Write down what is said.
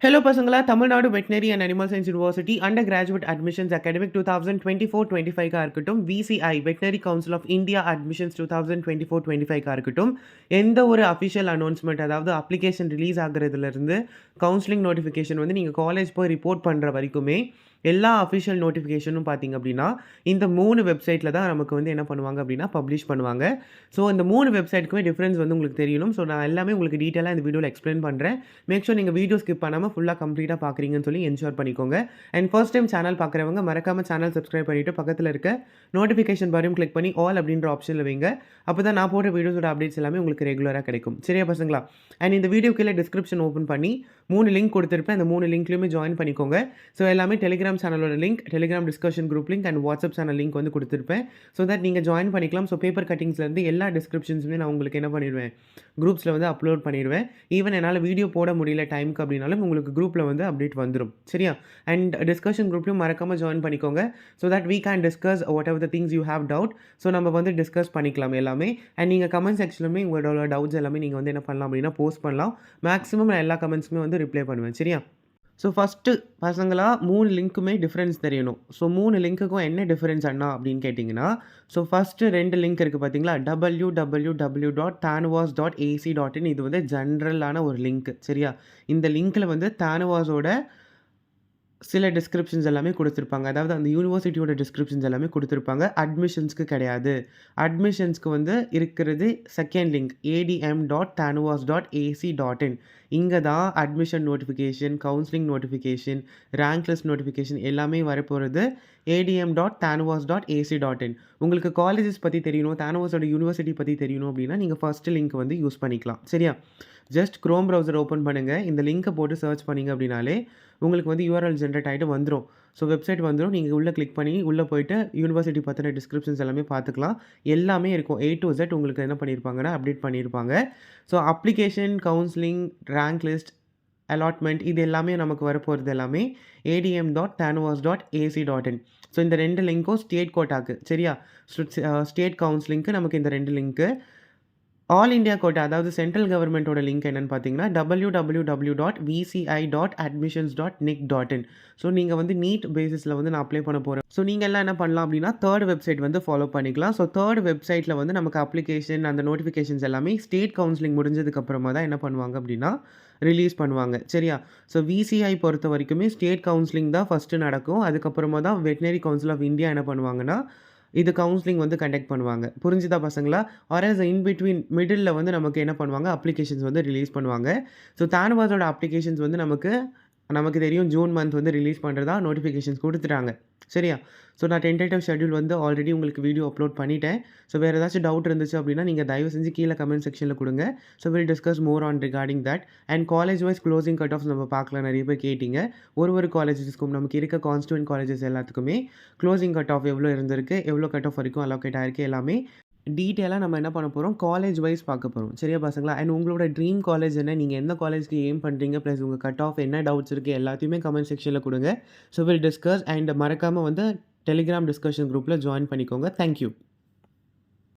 Hello பசங்களா, Tamil Nadu veterinary and animal science university under graduate admissions academic 2024-25 இருக்கட்டும், VCI veterinary council of India admissions 2024-25 இருக்கட்டும், எந்த ஒரு official announcement, அதாவது அப்ளிகேஷன் ரிலீஸ் ஆகுறதுலேருந்து கவுன்சிலிங் நோட்டிஃபிகேஷன் வந்து நீங்கள் காலேஜ் போய் ரிப்போர்ட் பண்ணுற வரைக்குமே எல்லா அஃபிஷியல் நோட்டிஃபிகேஷனும் பார்த்தீங்க அப்படின்னா, இந்த 3 வெப்சைட்டில் தான் நமக்கு வந்து என்ன பண்ணுவாங்க அப்படின்னா, பப்ளிஷ் பண்ணுவாங்க. ஸோ இந்த 3 வெப்சைட்டுக்குமே டிஃப்ரென்ஸ் வந்து உங்களுக்கு தெரியணும். ஸோ நான் எல்லாமே உங்களுக்கு டீட்டெயிலாக இந்த வீடியோவில் எக்ஸ்பிளைன் பண்ணுறேன். மேக் ஷூர் நீங்கள் வீடியோ ஸ்கிப் பண்ணாமல் ஃபுல்லாக கம்ப்ளீட்டாக பார்க்குறீங்கன்னு சொல்லி என்ஷூர் பண்ணிக்கோங்க. அண்ட் ஃபர்ஸ்ட் டைம் சேனல் பார்க்குறவங்க மறக்காம சேனல் சப்ஸ்கிரைப் பண்ணிவிட்டு பக்கத்தில் இருக்க நோட்டிஃபிகேஷன் பாரையும் கிளிக் பண்ணி ஆல் அப்படின்ற ஆப்ஷனில் வைங்க. அப்போ தான் நான் போடுற வீடியோஸோட அப்டேட்ஸ் எல்லாமே உங்களுக்கு ரெகுலராக கிடைக்கும். சரியா பசங்களா? அண்ட் இந்த வீடியோ கீழே டிஸ்கிரிப்ஷன் ஓப்பன் பண்ணி 3 லிங்க் கொடுத்துருப்பேன். அந்த 3 லிங்க்லையுமே ஜாயின் பண்ணிக்கோங்க. ஸோ எல்லாமே டெலிகிராம் சேனலோட link, Telegram discussion group link and WhatsApp channel link வந்து கொடுத்துருப்பேன். ஸோ தட் நீங்கள் ஜாயின் பண்ணிக்கலாம். ஸோ பேப்பர் கட்டிங்ஸ்லேருந்து எல்லா டிஸ்கிரிப்ஷன்ஸுமே நான் உங்களுக்கு என்ன பண்ணிடுவேன், குரூப்ஸில் வந்து அப்லோட் பண்ணிடுவேன். ஈவன் என்னால் வீடியோ போட முடியல டைமுக்கு அப்படின்னாலும் உங்களுக்கு குரூப்பில் வந்து அப்டேட் வந்துடும். சரியா? அண்ட் டிஸ்கஷன் குரூப்லையும் மறக்காமல் ஜாயின் பண்ணிக்கோங்க. So that we can discuss whatever the things you have doubt. So நம்ம வந்து டிஸ்கஸ் பண்ணிக்கலாம் எல்லாமே. அண்ட் நீங்கள் கமெண்ட் செக்ஷன்லுமே உங்களோட டவுட்ஸ் எல்லாமே நீங்கள் வந்து என்ன பண்ணலாம் அப்படின்னா போஸ்ட் பண்ணலாம். மேக்ஸிமம் நான் எல்லா கமெண்ட்ஸுமே வந்து ரிப்ளை பண்ணுவேன். சரியா? ஸோ ஃபஸ்ட்டு பசங்களா 3 லிங்க்குமே டிஃப்ரென்ஸ் தெரியணும். ஸோ 3 லிங்க்குக்கும் என்ன டிஃப்ரென்ஸ் அண்ணா அப்படின்னு கேட்டிங்கன்னா, ஸோ ஃபஸ்ட்டு 2 லிங்க் இருக்குது பார்த்தீங்களா, www.tanuvas.ac.in. இது வந்து ஜென்ரலான ஒரு லிங்க். சரியா? இந்த லிங்க்கில் வந்து தானுவாஸோட சில டிஸ்கிரிப்ஷன்ஸ் எல்லாமே கொடுத்துருப்பாங்க. அதாவது அந்த யூனிவர்சிட்டியோட டிஸ்கிரிப்ஷன்ஸ் எல்லாமே கொடுத்துருப்பாங்க. அட்மிஷன்ஸ்க்கு கிடையாது. அட்மிஷன்ஸ்க்கு வந்து இருக்கிறது செகண்ட் லிங்க் adm.tanuvas.ac.in. இங்கே தான் admission notification, counselling notification, rank list notification எல்லாமே வரப்போகிறது adm.tanuvas.ac.in. உங்களுக்கு காலேஜஸ் பற்றி தெரியணும், தானுவாஸோட யூனிவர்சிட்டி பற்றி தெரியணும் அப்படின்னா நீங்கள் ஃபஸ்ட்டு லிங்க் வந்து யூஸ் பண்ணிக்கலாம். சரியா? ஜஸ்ட் க்ரோம் ப்ரௌசர் ஓப்பன் பண்ணுங்கள். இந்த லிங்க்கை போட்டு சர்ச் பண்ணிங்க அப்படின்னாலே உங்களுக்கு வந்து யூஆர்எல் ஜென்ரேட் ஆகிட்டு வந்துடும். ஸோ வெப்சைட் வந்துடும். நீங்கள் உள்ளே கிளிக் பண்ணி உள்ளே போய்ட்டு யூனிவர்சிட்டி பற்றின டிஸ்கிரிப்ஷன்ஸ் எல்லாமே பார்த்துக்கலாம். எல்லாமே இருக்கும். A to Z உங்களுக்கு என்ன பண்ணியிருப்பாங்கன்னா அப்டேட் பண்ணியிருப்பாங்க. So application, counselling, rank list, allotment இது எல்லாமே நமக்கு வரப்போகிறது எல்லாமே adm.tanuvas.ac.in. ஸோ இந்த 2 லிங்க்கும் ஸ்டேட் கோட்டாக்கு. சரியா? ஸ்டேட் கவுன்சிலிங்க்கு நமக்கு இந்த 2 லிங்க்கு. ஆல் இண்டியா கோட்டா, அதாவது சென்ட்ரல் கவர்மெண்ட்டோட லிங்க் என்னென்னு பார்த்தீங்கன்னா www.vci.admissions.nic.in. ஸோ நீங்கள் வந்து நீட் பேசிஸில் வந்து நான் அப்ளை பண்ண போகிறேன். ஸோ நீங்கள் எல்லாம் என்ன பண்ணலாம் அப்படின்னா தேர்ட் வெப்சைட் வந்து ஃபாலோ பண்ணிக்கலாம். ஸோ தேர்ட் வெப்சைட்டில் வந்து நமக்கு அப்ளிகேஷன், அந்த நோட்டிஃபிகேஷன்ஸ் எல்லாமே ஸ்டேட் கவுன்சிலிங் முடிஞ்சதுக்கப்புறமா தான் என்ன பண்ணுவாங்க அப்படின்னா ரிலீஸ் பண்ணுவாங்க. சரியா? ஸோ விசிஐ பொறுத்த வரைக்குமே ஸ்டேட் கவுன்சிலிங் தான் ஃபஸ்ட்டு நடக்கும். அதுக்கப்புறமா தான் வெட்டினரி கவுன்சில் ஆஃப் இந்தியா என்ன பண்ணுவாங்கன்னா இது கவுன்சிலிங் வந்து கண்டக்ட் பண்ணுவாங்க. புரிஞ்சுதா பசங்களா? ஆர்எஸ் இன் பிட்வீன் மிடில்ல வந்து நமக்கு என்ன பண்ணுவாங்க, அப்ளிகேஷன்ஸ் வந்து ரிலீஸ் பண்ணுவாங்க. ஸோ தானுவாஸோட அப்ளிகேஷன்ஸ் வந்து நமக்கு தெரியும் ஜூன் மந்த் வந்து ரிலீஸ் பண்ணுறதா நோட்டிஃபிகேஷன்ஸ் கொடுத்துட்டாங்க. சரியா? ஸோ நான் டென்டேட்டிவ் ஷெட்யூல் வந்து ஆல்ரெடி உங்களுக்கு வீடியோ அப்லோட் பண்ணிட்டேன். ஸோ வேறு ஏதாச்சும் டவுட் இருந்துச்சு அப்படின்னா நீங்கள் தயவு செஞ்சு கீழே கமெண்ட் செக்ஷனில் கொடுங்க. So will discuss more on regarding that. And college wise closing cut offs நம்ம பார்க்கலாம். நிறைய பேர் கேட்டிங்க. ஒரு காலேஜஸ்க்கும் நமக்கு இருக்க கான்ஸ்டியூண்ட் காலேஜஸ் எல்லாத்துக்குமே க்ளோசிங் கட் ஆஃப் எவ்வளோ இருந்திருக்கு, எவ்வளோ கட் ஆஃப் வரைக்கும் அலோகேட் ஆயிருக்கு, எல்லாமே டீட்டெயிலாக நம்ம என்ன பண்ண போகிறோம், காலேஜ் வைஸ் பார்க்க போகிறோம். சரியா பசங்களா? அண்ட் உங்களோட ட்ரீம் காலேஜ் என்ன, நீங்கள் எந்த காலேஜ்க்கு எய்ம் பண்ணுறீங்க, ப்ளஸ் உங்கள் கட் ஆஃப் என்ன டவுட்ஸ் இருக்குது எல்லாத்தையுமே கமெண்ட் செக்ஷனில் கொடுங்க. So will discuss. அண்ட் மறக்காமல் வந்து டெலிகிராம் டிஸ்கஷன் குரூப்பில் ஜாயின் பண்ணிக்கோங்க. தேங்க்யூ.